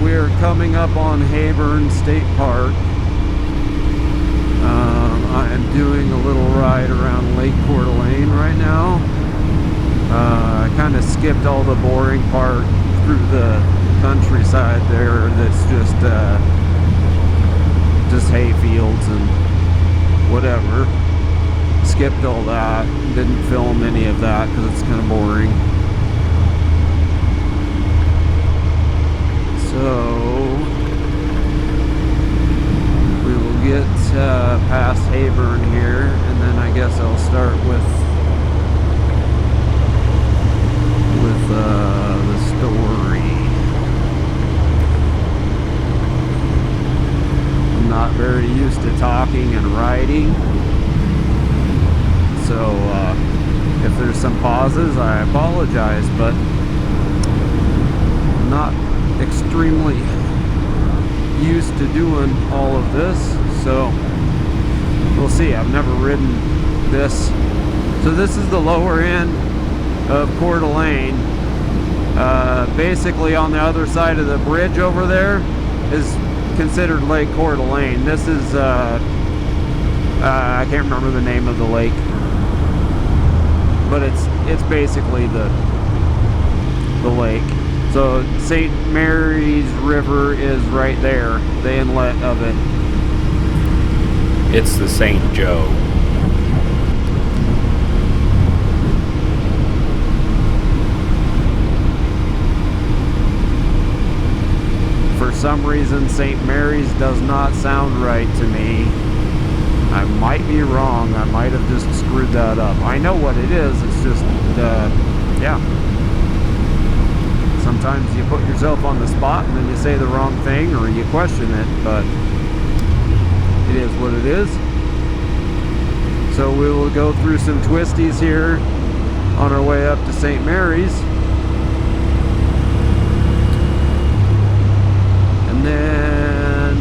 we're coming up on Hayburn State Park. I am doing a little ride around Lake Coeur d'Alene right now. I kind of skipped all the boring part through the countryside there that's just hay fields and whatever. Skipped all that. Didn't film any of that because it's kind of boring. So we will get past Hayburn here, and then I guess I'll start with the story. I'm not very used to talking and writing, so if there's some pauses, I apologize, but I'm not extremely used to doing all of this, so we'll see. I've never ridden this. So this is the lower end of Coeur d'Alene. Basically on the other side of the bridge over there is considered Lake Coeur d'Alene. This is I can't remember the name of the lake, but it's basically the lake. So St. Mary's River is right there, the inlet of it. It's the St. Joe. For some reason, St. Mary's does not sound right to me. I might be wrong. I might have just screwed that up. I know what it is. It's just, yeah. Sometimes you put yourself on the spot and then you say the wrong thing or you question it, but it is what it is. So we will go through some twisties here on our way up to St. Mary's. And then,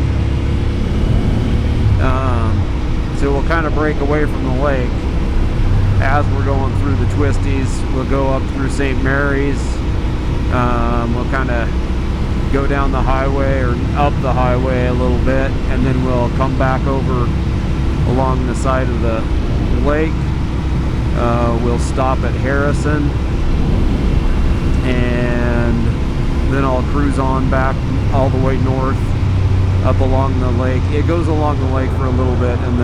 so we'll kind of break away from the lake as we're going through the twisties. We'll go up through St. Mary's. We'll kind of go down the highway or up the highway a little bit, and then we'll come back over along the side of the lake. We'll stop at Harrison, and then I'll cruise on back all the way north up along the lake. It goes along the lake for a little bit and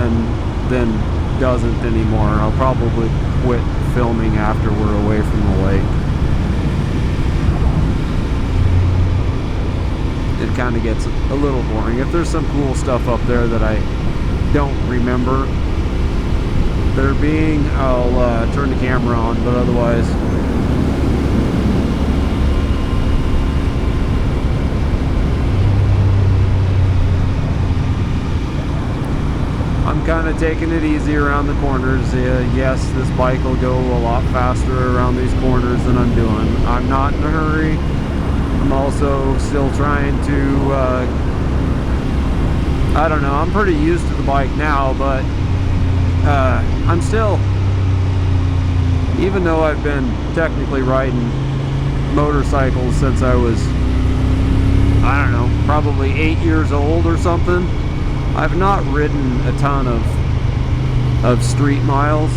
then doesn't anymore. I'll probably quit filming after we're away from the lake. It kind of gets a little boring. If there's some cool stuff up there that I don't remember there being, I'll turn the camera on, but otherwise I'm kind of taking it easy around the corners. Yes, this bike will go a lot faster around these corners than I'm doing. I'm not in a hurry. I'm also still trying to, I don't know, I'm pretty used to the bike now, but I'm still, even though I've been technically riding motorcycles since I was, I don't know, probably 8 years old or something, I've not ridden a ton of street miles,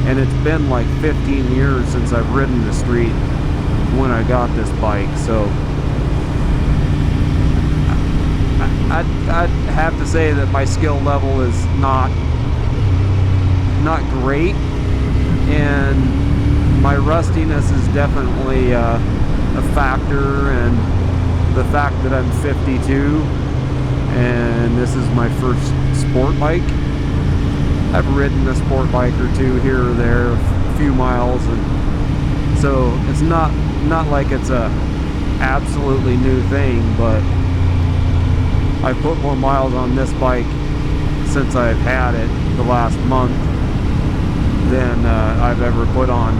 and it's been like 15 years since I've ridden the street when I got this bike. So I'd have to say that my skill level is not great, and my rustiness is definitely a factor, and the fact that I'm 52 and this is my first sport bike. I've ridden a sport bike or two here or there, a few miles, and so it's not like it's a absolutely new thing, but I've put more miles on this bike since I've had it the last month than I've ever put on,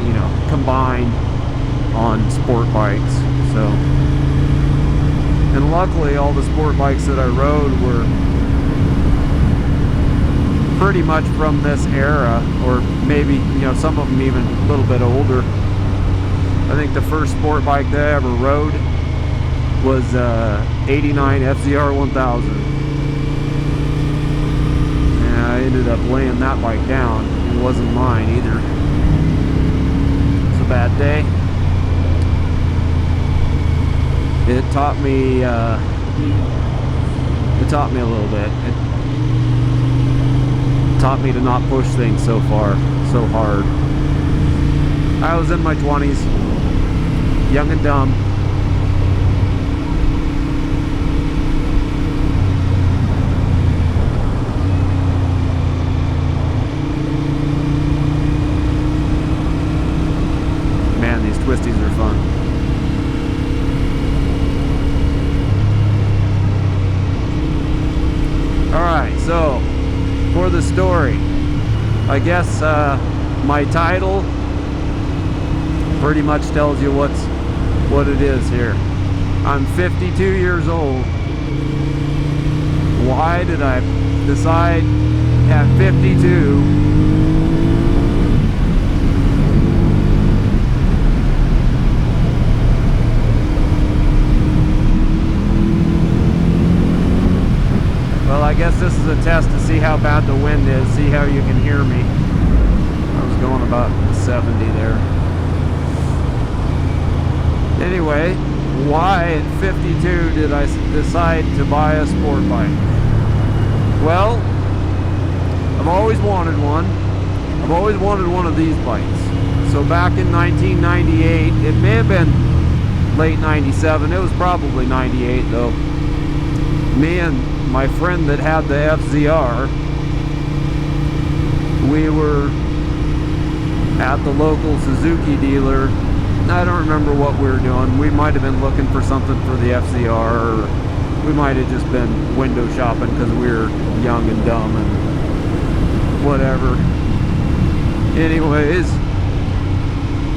you know, combined on sport bikes. So, and luckily all the sport bikes that I rode were pretty much from this era, or maybe, you know, some of them even a little bit older. I think the first sport bike that I ever rode was 89 FZR 1000. And I ended up laying that bike down. It wasn't mine either. It's a bad day. It taught me a little bit. It taught me to not push things so hard. I was in my 20s, young and dumb. Man, these twisties are fun. Alright, so for the story, I guess my title pretty much tells you what it is here. I'm 52 years old. Why did I decide at 52 Well, I guess this is a test to see how bad the wind is, see how you can hear me. I was going about 70 there. Anyway, why at 52 did I decide to buy a sport bike? Well, I've always wanted one. I've always wanted one of these bikes. So back in 1998, it may have been late 97, it was probably 98 though. Me and my friend that had the FZR, we were at the local Suzuki dealer. I don't remember what we were doing. We might have been looking for something for the FZR, or we might have just been window shopping because we were young and dumb and whatever. Anyways,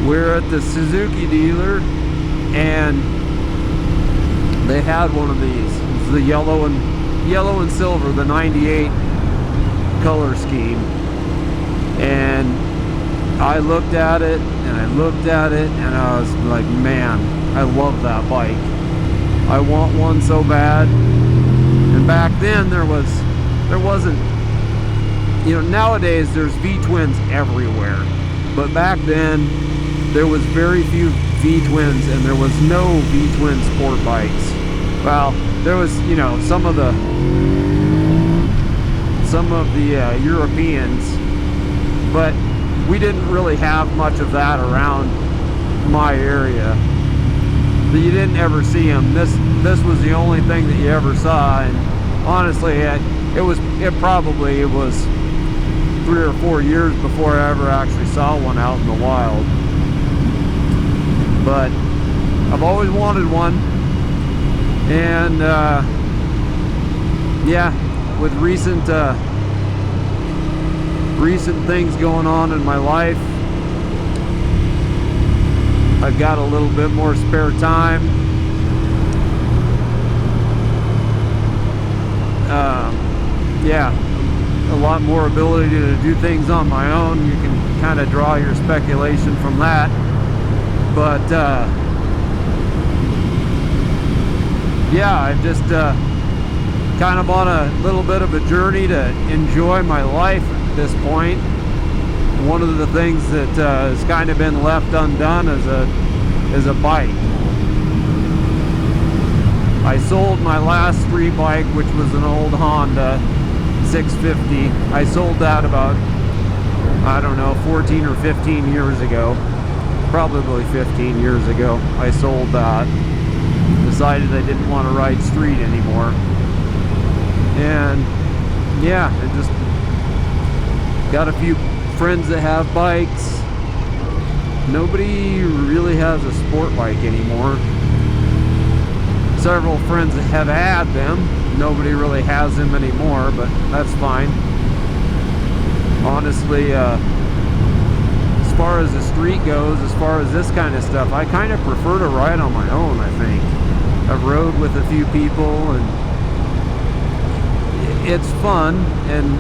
we're at the Suzuki dealer and they had one of these. It's the yellow and silver, the 98 color scheme. And I looked at it and I looked at it and I was like, man, I love that bike. I want one so bad. And back then there wasn't, you know, nowadays there's V-twins everywhere. But back then there was very few V-twins and there was no V-twin sport bikes. Well, there was, you know, some of the Europeans, but we didn't really have much of that around my area. You didn't ever see them. This was the only thing that you ever saw, and honestly, it was 3 or 4 years before I ever actually saw one out in the wild. But I've always wanted one, and yeah, with recent things going on in my life, I've got a little bit more spare time. Yeah, a lot more ability to do things on my own. You can kind of draw your speculation from that. But yeah, I've just kind of on a little bit of a journey to enjoy my life at this point. One of the things that has kind of been left undone is a bike. I sold my last street bike, which was an old Honda 650. I sold that about, I don't know, 14 or 15 years ago. Probably 15 years ago. I sold that. Decided I didn't want to ride street anymore. And yeah, I just got a few friends that have bikes. Nobody really has a sport bike anymore. Several friends that have had them. Nobody really has them anymore, but that's fine. Honestly, as far as the street goes, as far as this kind of stuff, I kind of prefer to ride on my own, I think. I've rode with a few people, and it's fun, and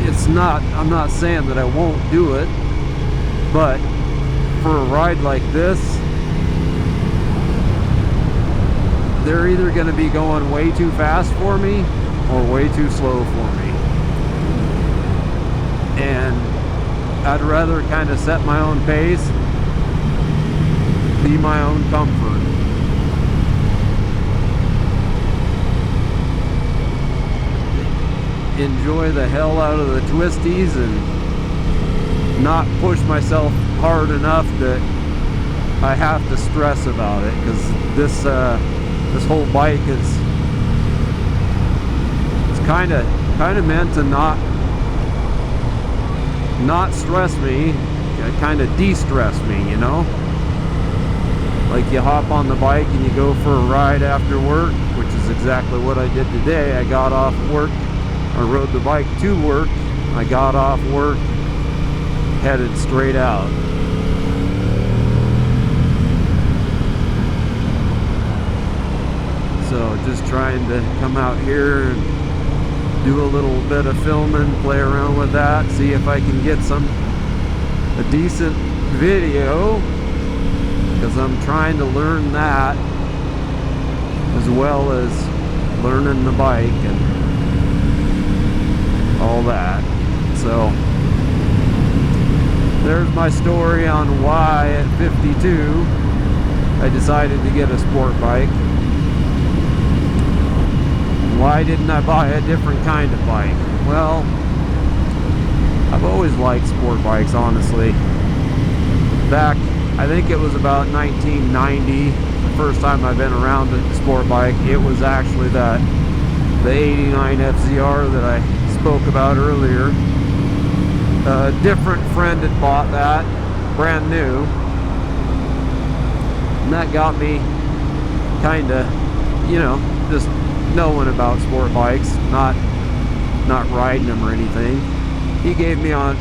it's not, I'm not saying that I won't do it, but for a ride like this, they're either going to be going way too fast for me or way too slow for me. And I'd rather kind of set my own pace, be my own comfort. Enjoy the hell out of the twisties and not push myself hard enough that I have to stress about it, because this whole bike is kind of meant to not stress me, kind of de-stress me, you know? Like you hop on the bike and you go for a ride after work, which is exactly what I did today. I got off work, I rode the bike to work, I got off work, headed straight out. So just trying to come out here and do a little bit of filming, play around with that, see if I can get a decent video, because I'm trying to learn that as well as learning the bike and all that. So there's my story on why at 52 I decided to get a sport bike. Why didn't I buy a different kind of bike? Well, I've always liked sport bikes, honestly. Back, I think it was about 1990, the first time I've been around a sport bike. It was actually the 89 FZR that I spoke about earlier. A different friend had bought that, brand new. And that got me kinda, you know, just knowing about sport bikes, not riding them or anything. He gave me a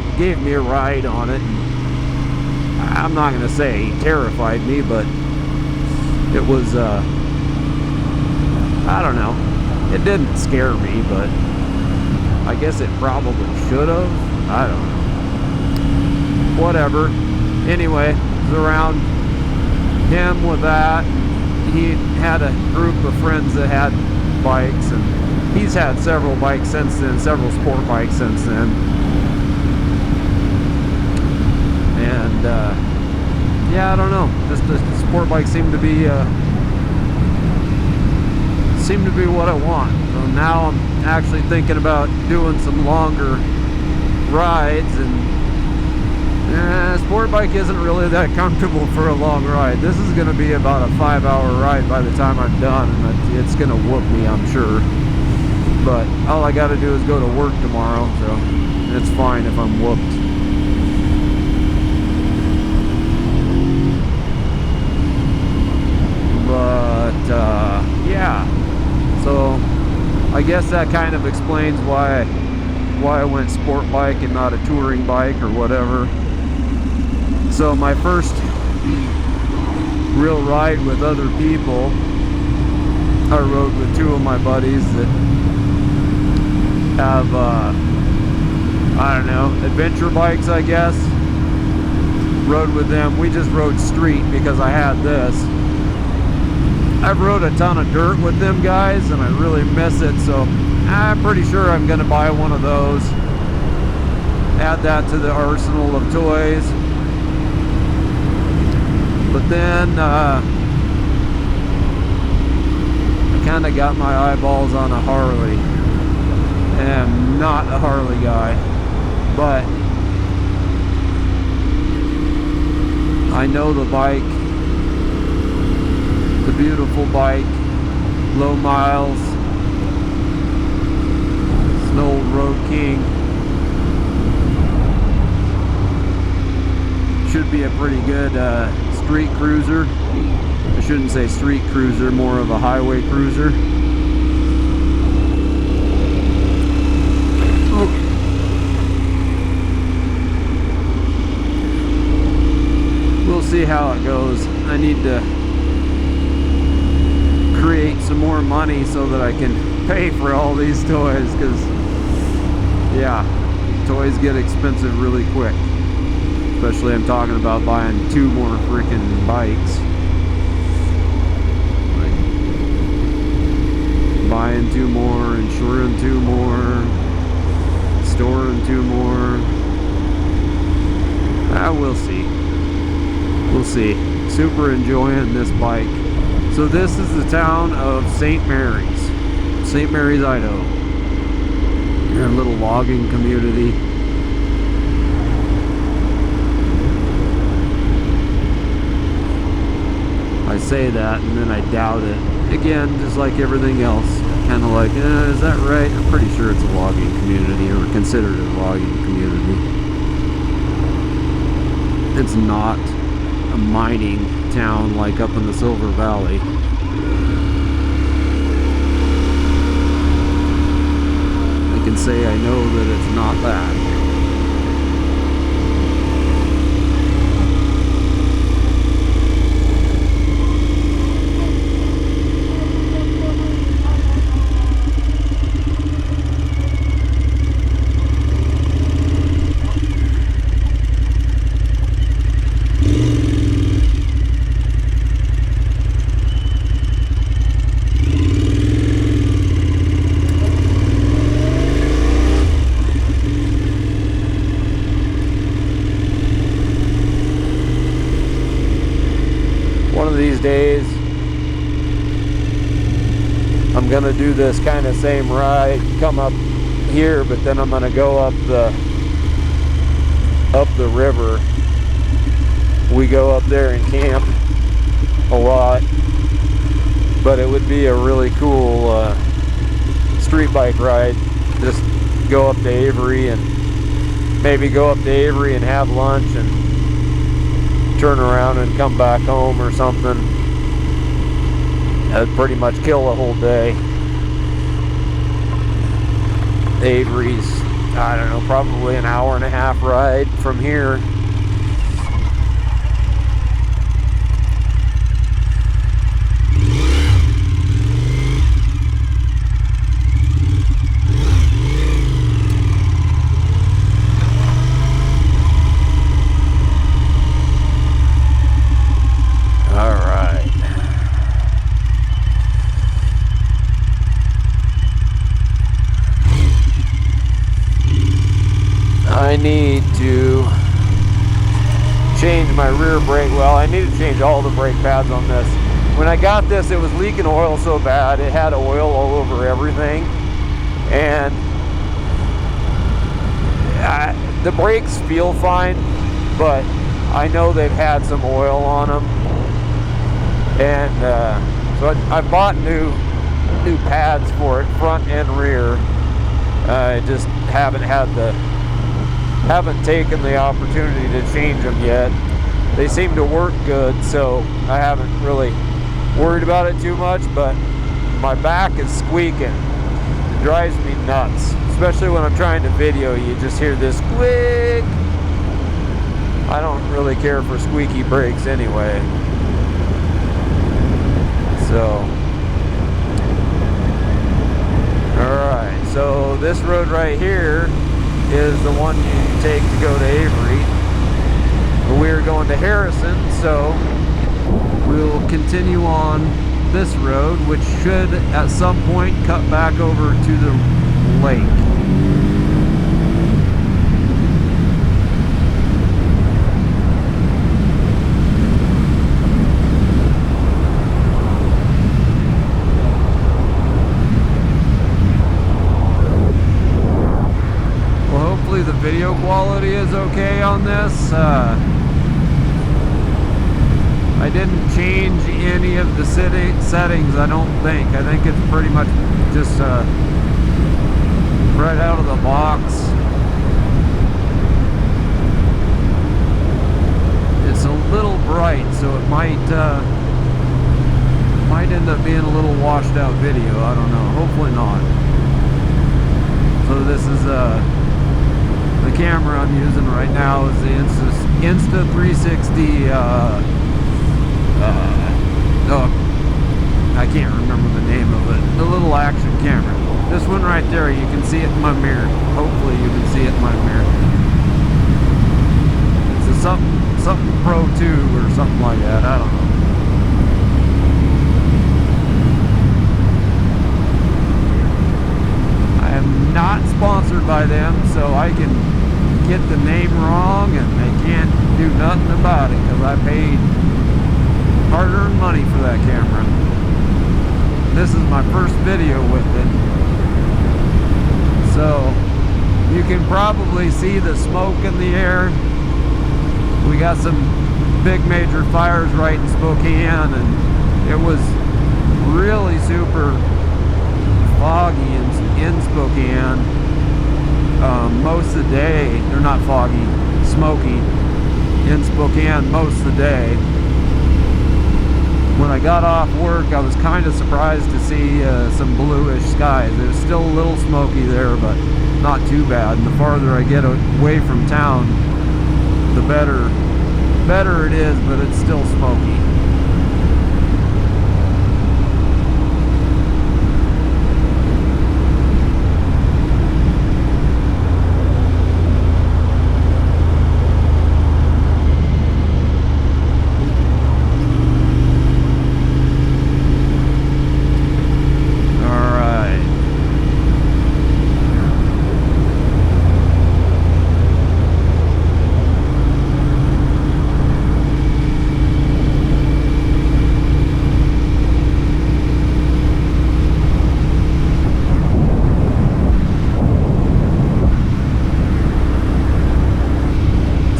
ride on it. I'm not gonna say he terrified me, but it was I don't know, it didn't scare me, but I guess it probably should have. I don't know, whatever. Anyway, it was around him with that. He had a group of friends that had bikes, and he's had several bikes since then, several sport bikes since then. And yeah, I don't know, just the sport bike seemed to be what I want. So now I'm actually thinking about doing some longer rides, and sport bike isn't really that comfortable for a long ride. This is going to be about a 5-hour ride by the time I'm done, and it's going to whoop me, I'm sure. But all I got to do is go to work tomorrow, so it's fine if I'm whooped. But yeah, so I guess that kind of explains why I went sport bike and not a touring bike or whatever. So my first real ride with other people, I rode with two of my buddies that have I don't know, adventure bikes, I guess. Rode with them. We just rode street because I had this. I've rode a ton of dirt with them guys and I really miss it, so I'm pretty sure I'm gonna buy one of those, add that to the arsenal of toys. But then I kind of got my eyeballs on a Harley, and I'm not a Harley guy, but I know the bike. It's a beautiful bike, low miles. It's an old Road King. Should be a pretty good street cruiser. I shouldn't say street cruiser, more of a highway cruiser. We'll see how it goes. I need to create some more money so that I can pay for all these toys, because yeah, toys get expensive really quick. Especially I'm talking about buying 2 more freaking bikes. Like, buying 2 more, insuring 2 more, storing 2 more. We'll see. We'll see. Super enjoying this bike. So this is the town of St. Mary's, Idaho. They're a little logging community. I say that and then I doubt it. Again, just like everything else, kind of like, is that right? I'm pretty sure it's a logging community, or considered a logging community. It's not a mining town like up in the Silver Valley. I can say I know that it's not that. These days I'm gonna do this kind of same ride, come up here, but then I'm gonna go up the river. We go up there and camp a lot, but it would be a really cool street bike ride. Just go up to Avery and maybe go up to Avery and have lunch and turn around and come back home or something. That'd pretty much kill a whole day. Avery's, I don't know, probably an hour and a half ride from here. I need to change my rear brake. Well, I need to change all the brake pads on this. When I got this, it was leaking oil so bad. It had oil all over everything. And the brakes feel fine, but I know they've had some oil on them. And so I bought new pads for it, front and rear. I just haven't taken the opportunity to change them yet. They seem to work good, so I haven't really worried about it too much, but my back is squeaking. It drives me nuts, especially when I'm trying to video. You just hear this squeak. I don't really care for squeaky brakes anyway. So, alright, so this road right here is the one you take to go to Avery. We're going to Harrison, so we'll continue on this road, which should at some point cut back over to the lake. The video quality is okay on this. I didn't change any of the settings, I don't think. I think it's pretty much just right out of the box. It's a little bright, so it might end up being a little washed out video. I don't know. Hopefully not. So this is the camera I'm using right now is the Insta360 I can't remember the name of it. The little action camera. This one right there, you can see it in my mirror. Hopefully you can see it in my mirror. It's a something Pro 2 or something like that. I don't know. sponsored by them, so I can get the name wrong and they can't do nothing about it because I paid hard-earned money for that camera. This is my first video with it, so you can probably see the smoke in the air. We got some big major fires right in Spokane, and it was really super foggy in Spokane most of the day. They're not foggy, smoky in Spokane most of the day. When I got off work, I was kind of surprised to see some bluish skies. It was still a little smoky there, but not too bad. And the farther I get away from town, the better it is, but it's still smoky.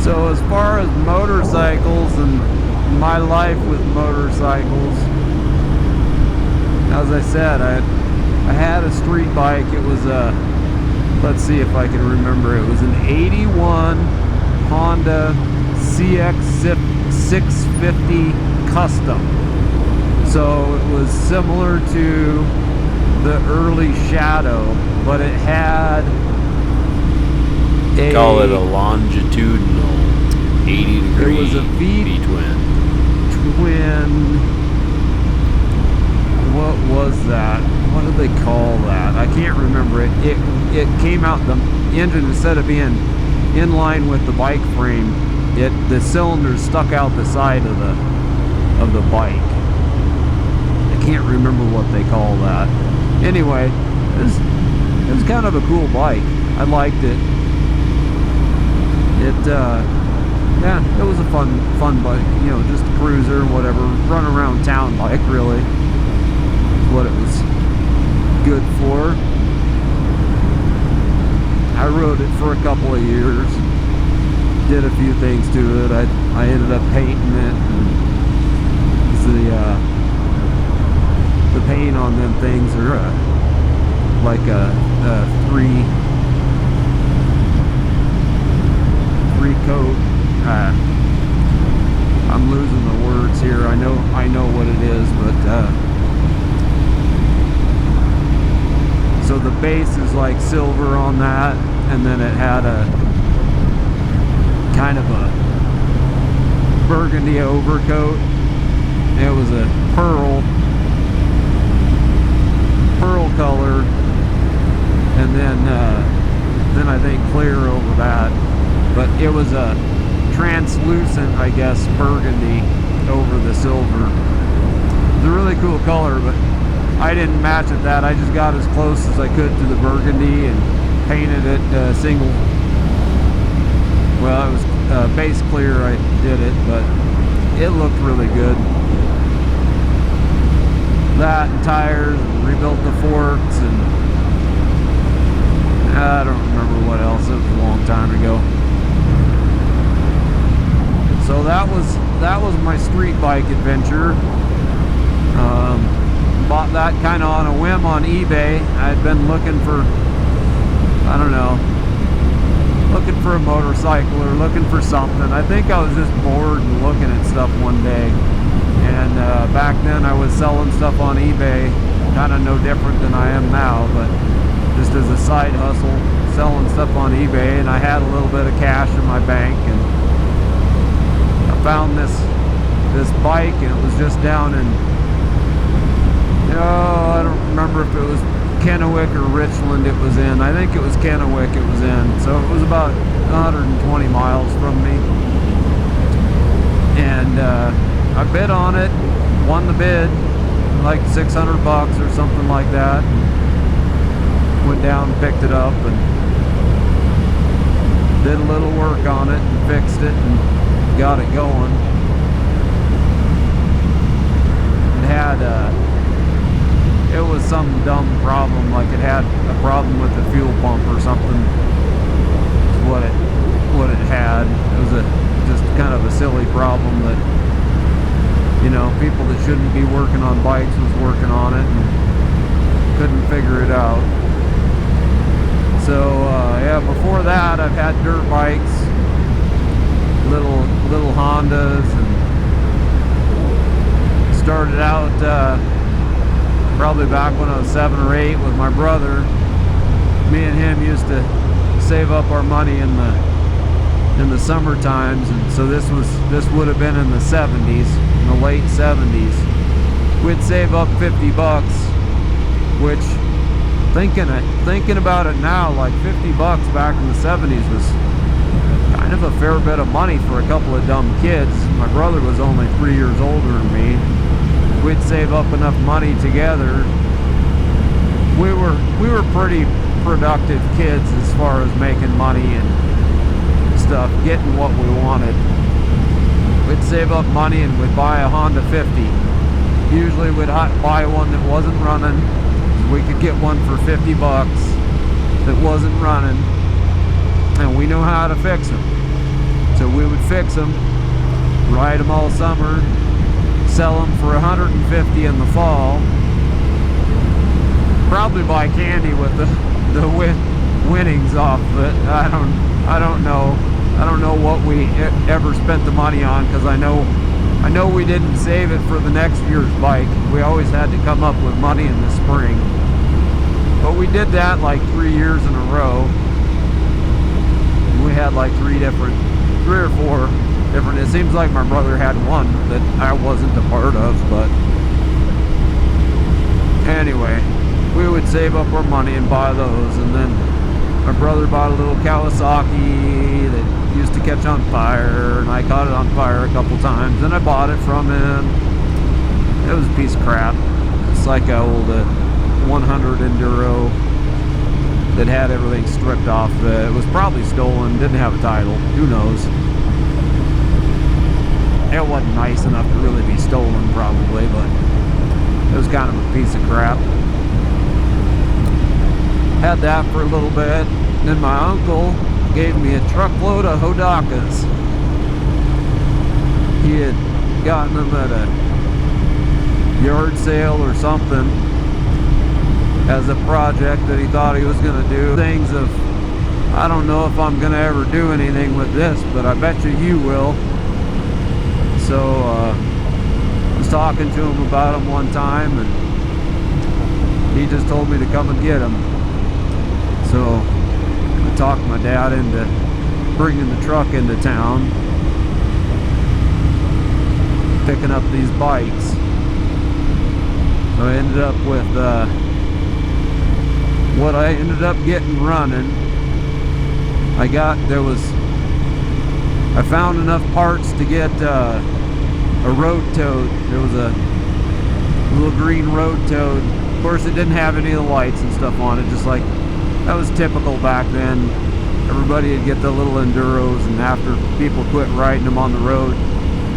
So as far as motorcycles and my life with motorcycles, as I said, I had a street bike. It was a, let's see if I can remember, it was an 81 Honda CX650 Custom. So it was similar to the early Shadow, but it had call it a longitudinal 80-degree it was a V-twin. What was that? What did they call that? I can't remember it. It came out, the engine, instead of being in line with the bike frame, the cylinders stuck out the side of the bike. I can't remember what they call that. Anyway, it was kind of a cool bike. I liked it. Yeah, it was a fun bike, you know, just a cruiser, whatever, run around town bike, really, is what it was good for. I rode it for a couple of years, did a few things to it. I ended up painting it, and the paint on them things are like a three coat. I'm losing the words here. I know what it is, but so the base is like silver on that, and then it had a kind of a burgundy overcoat. It was a pearl color, and then I think clear over that. But it was a translucent, I guess, burgundy over the silver. It's a really cool color, but I didn't match it that. I just got as close as I could to the burgundy and painted it single. Well, it was base clear. I did it, but it looked really good. That and tires, and rebuilt the forks, and I don't remember what else. It was a long time ago. So that was my street bike adventure. Bought that kind of on a whim on eBay. I'd been looking for, I don't know, looking for a motorcycle or looking for something. I think I was just bored and looking at stuff one day. And back then I was selling stuff on eBay, kind of no different than I am now, but just as a side hustle, selling stuff on eBay. And I had a little bit of cash in my bank, and found this bike, and it was just down in, I don't remember if it was Kennewick or Richland it was in. I think it was Kennewick it was in. So it was about 120 miles from me. And I bid on it, won the bid, like $600 or something like that. And went down and picked it up, and did a little work on it and fixed it and got it going. It had it was some dumb problem, like it had a problem with the fuel pump or something. Is what it had. It was just kind of a silly problem that, you know, people that shouldn't be working on bikes was working on it and couldn't figure it out. So yeah, before that I've had dirt bikes, little Hondas, and started out probably back when I was 7 or 8 with my brother. Me and him used to save up our money in the summer times, and so this would have been in the 70s, in the late 70s. We'd save up 50 bucks, which thinking about it now, like 50 bucks back in the 70s was kind of a fair bit of money for a couple of dumb kids. My brother was only 3 years older than me. We'd save up enough money together. We were pretty productive kids as far as making money and stuff, getting what we wanted. We'd save up money and we'd buy a Honda 50. Usually we'd buy one that wasn't running. We could get one for 50 bucks that wasn't running, and we know how to fix them. So we would fix them, ride them all summer, sell them for 150 in the fall, probably buy candy with the winnings off of it. I don't know what we ever spent the money on, because I know we didn't save it for the next year's bike. We always had to come up with money in the spring. But we did that like 3 years in a row. We had like 3 or 4 different. It seems like my brother had one that I wasn't a part of, but anyway, we would save up our money and buy those. And then my brother bought a little Kawasaki that used to catch on fire, and I caught it on fire a couple times, and I bought it from him. It was a piece of crap. It's like an old 100 Enduro that had everything stripped off. It was probably stolen, didn't have a title, who knows. It wasn't nice enough to really be stolen probably, but it was kind of a piece of crap. Had that for a little bit. Then my uncle gave me a truckload of Hodakas. He had gotten them at a yard sale or something as a project that he thought he was going to do. Things of, I don't know if I'm going to ever do anything with this, but I bet you will. So I was talking to him about them one time, and he just told me to come and get them. So I talked my dad into bringing the truck into town, picking up these bikes. So I ended up with what I ended up getting running. I found enough parts to get a road toad. There was a little green road toad. Of course, it didn't have any of the lights and stuff on it, just like that was typical back then. Everybody would get the little Enduros, and after people quit riding them on the road,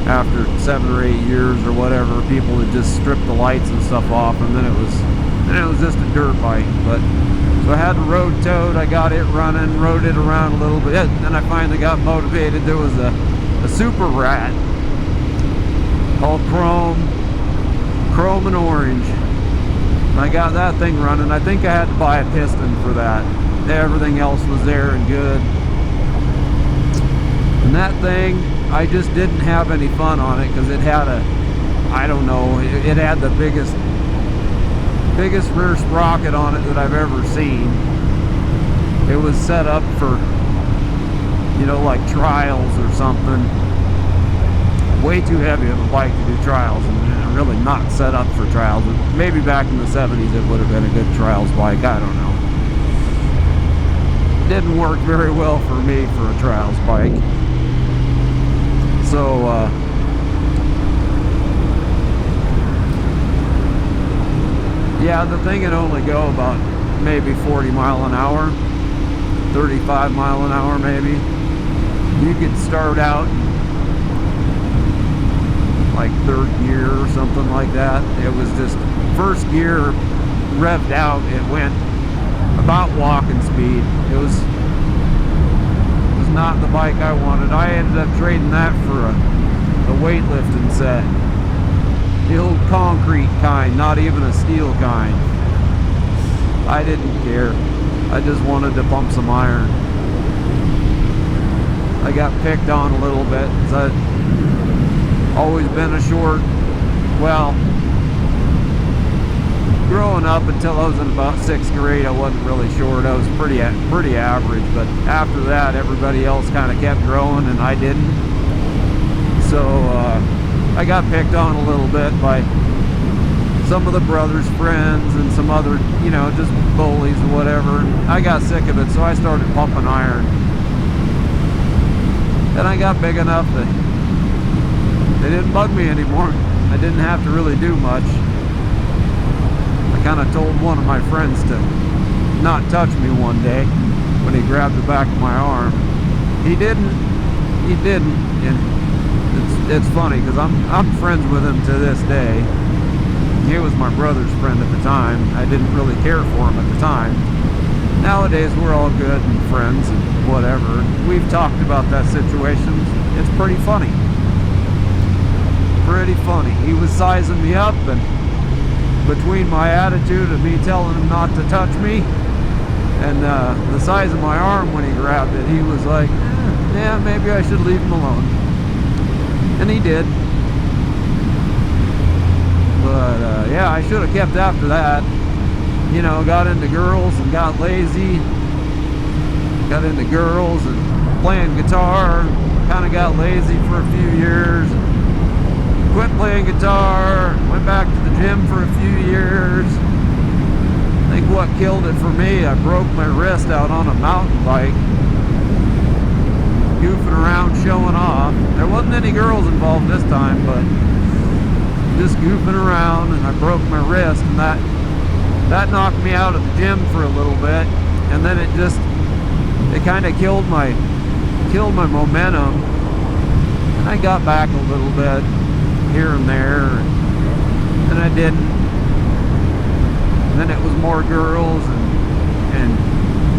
after 7 or 8 years or whatever, people would just strip the lights and stuff off, and then it was just a dirt bike. But so I had the road toad. I got it running, rode it around a little bit. Then I finally got motivated. There was a super rat called Chrome and Orange. And I got that thing running. I think I had to buy a piston for that. Everything else was there and good. And that thing, I just didn't have any fun on it because it had I don't know, it had the biggest rear sprocket on it that I've ever seen. It was set up for, you know, like trials or something. Way too heavy of a bike to do trials, and really not set up for trials. Maybe back in the 70s it would have been a good trials bike, I don't know. Didn't work very well for me for a trials bike. So yeah, the thing would only go about maybe 40 mile an hour, 35 mile an hour maybe. you could start out like third gear or something like that. It was just first gear revved out, it went about walking speed. It was not the bike I wanted. I ended up trading that for a weightlifting set. The old concrete kind, not even a steel kind. I didn't care. I just wanted to pump some iron. I got picked on a little bit because I'd always been a short, well, growing up until I was in about 6th grade, I wasn't really short. I was pretty average, but after that, everybody else kind of kept growing and I didn't. So I got picked on a little bit by some of the brothers' friends and some other, you know, just bullies or whatever. And I got sick of it, so I started pumping iron. And I got big enough that they didn't bug me anymore. I didn't have to really do much. I kind of told one of my friends to not touch me one day when he grabbed the back of my arm. He didn't, and it's funny because I'm friends with him to this day. He was my brother's friend at the time. I didn't really care for him at the time. Nowadays we're all good and friends and whatever. We've talked about that situation. It's pretty funny. Pretty funny. He was sizing me up, and between my attitude of me telling him not to touch me and the size of my arm when he grabbed it, he was like, yeah, maybe I should leave him alone. And he did. But yeah, I should have kept after that. You know, got into girls and got lazy. Got into girls and playing guitar. Kind of got lazy for a few years. Quit playing guitar. Went back to the gym for a few years. I think what killed it for me, I broke my wrist out on a mountain bike. Goofing around, showing off. There wasn't any girls involved this time, but just goofing around, and I broke my wrist, and that knocked me out of the gym for a little bit, and then it kind of killed my momentum, and I got back a little bit here and there, and I didn't. And then it was more girls and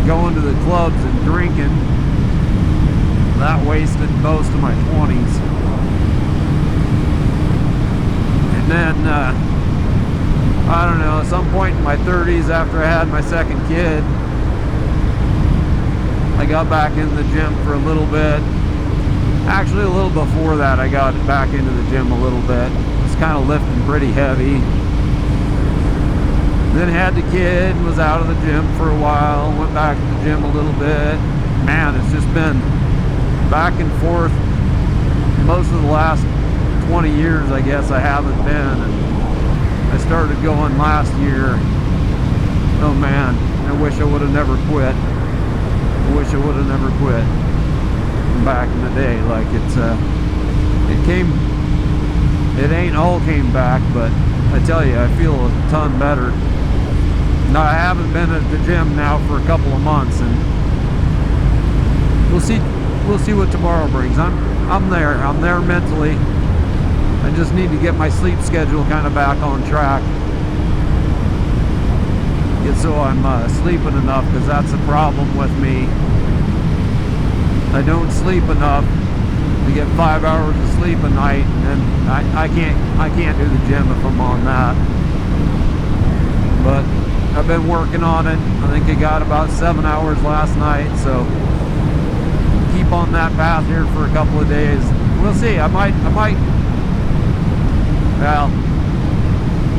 going to the clubs and drinking. That wasted most of my 20s. And then, I don't know, at some point in my 30s after I had my second kid, I got back into the gym for a little bit. Actually, a little before that, I got back into the gym a little bit. Was kind of lifting pretty heavy. Then had the kid, was out of the gym for a while, went back to the gym a little bit. Man, it's just been back and forth. Most of the last 20 years, I guess, I haven't been. And I started going last year. Oh man, I wish I would have never quit. I wish I would have never quit back in the day. Like it ain't all came back, but I tell you, I feel a ton better. Now, I haven't been at the gym now for a couple of months, and we'll see what tomorrow brings. I'm there mentally. I just need to get my sleep schedule kind of back on track. Get so I'm sleeping enough, because that's a problem with me. I don't sleep enough to get 5 hours of sleep a night, and then I can't do the gym if I'm on that. But I've been working on it. I think I got about 7 hours last night, so keep on that path here for a couple of days. We'll see. I might, well,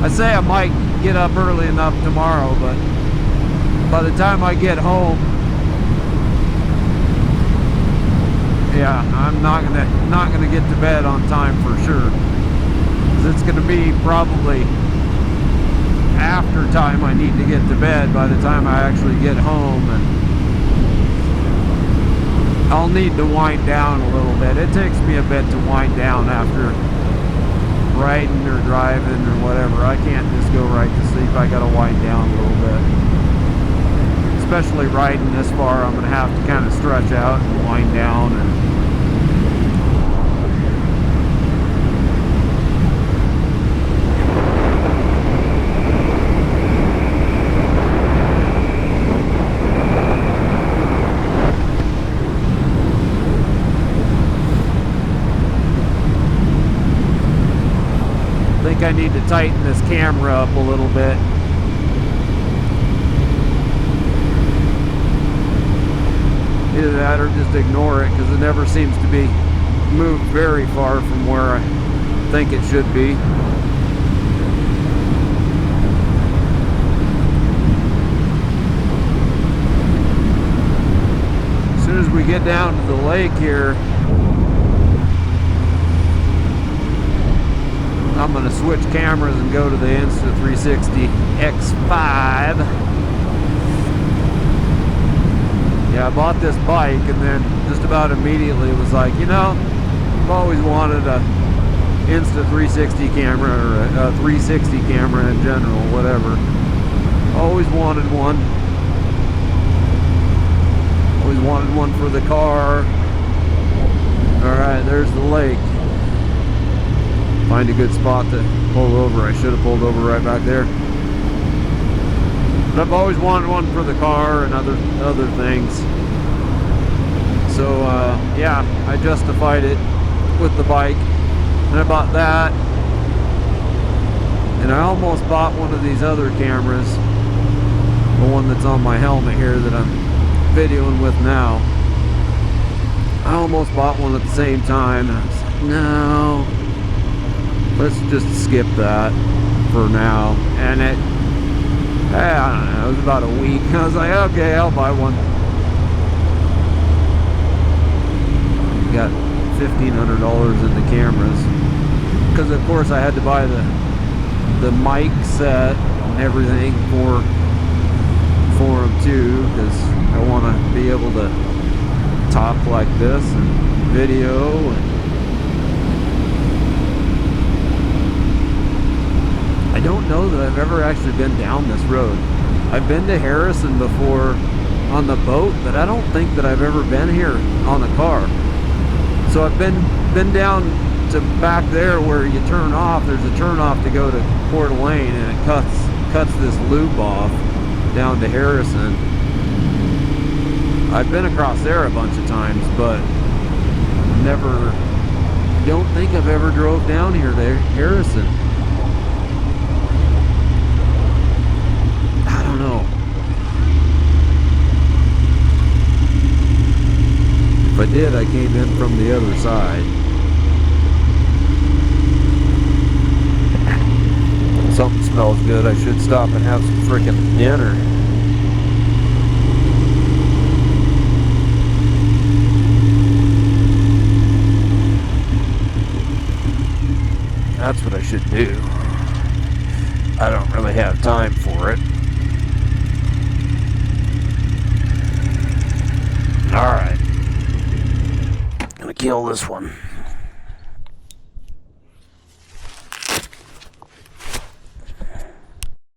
I say I might get up early enough tomorrow, but by the time I get home, yeah, I'm not gonna get to bed on time for sure, because it's gonna be probably after time I need to get to bed by the time I actually get home, and I'll need to wind down a little bit. It takes me a bit to wind down after riding or driving or whatever. I can't just go right to sleep. I gotta wind down a little bit. Especially riding this far, I'm gonna have to kind of stretch out and wind down and think I need to tighten this camera up a little bit. Either that or just ignore it, because it never seems to be moved very far from where I think it should be. As soon as we get down to the lake here, I'm going to switch cameras and go to the Insta360 X5. Yeah, I bought this bike and then just about immediately was like, you know, I've always wanted a Insta360 camera, or a 360 camera in general, whatever. Always wanted one. Always wanted one for the car. Alright, there's the lake. Find a good spot to pull over. I should have pulled over right back there. But I've always wanted one for the car and other things. So yeah, I justified it with the bike. And I bought that. And I almost bought one of these other cameras. The one that's on my helmet here that I'm videoing with now. I almost bought one at the same time. And I was like, no. Let's just skip that for now. And it, I don't know, it was about a week. I was like, okay, I'll buy one. Got $1,500 in the cameras. Because of course I had to buy the mic set and everything for them too. Because I want to be able to talk like this and video and I don't know that I've ever actually been down this road. I've been to Harrison before on the boat, but I don't think that I've ever been here on the car. So I've been down to back there where you turn off. There's a turn off to go to Coeur and it cuts this loop off down to Harrison. I've been across there a bunch of times, but don't think I've ever drove down here to Harrison. If I did, I came in from the other side. Something smells good. I should stop and have some freaking dinner. That's what I should do. I don't really have time for it. Alright. Gonna kill this one.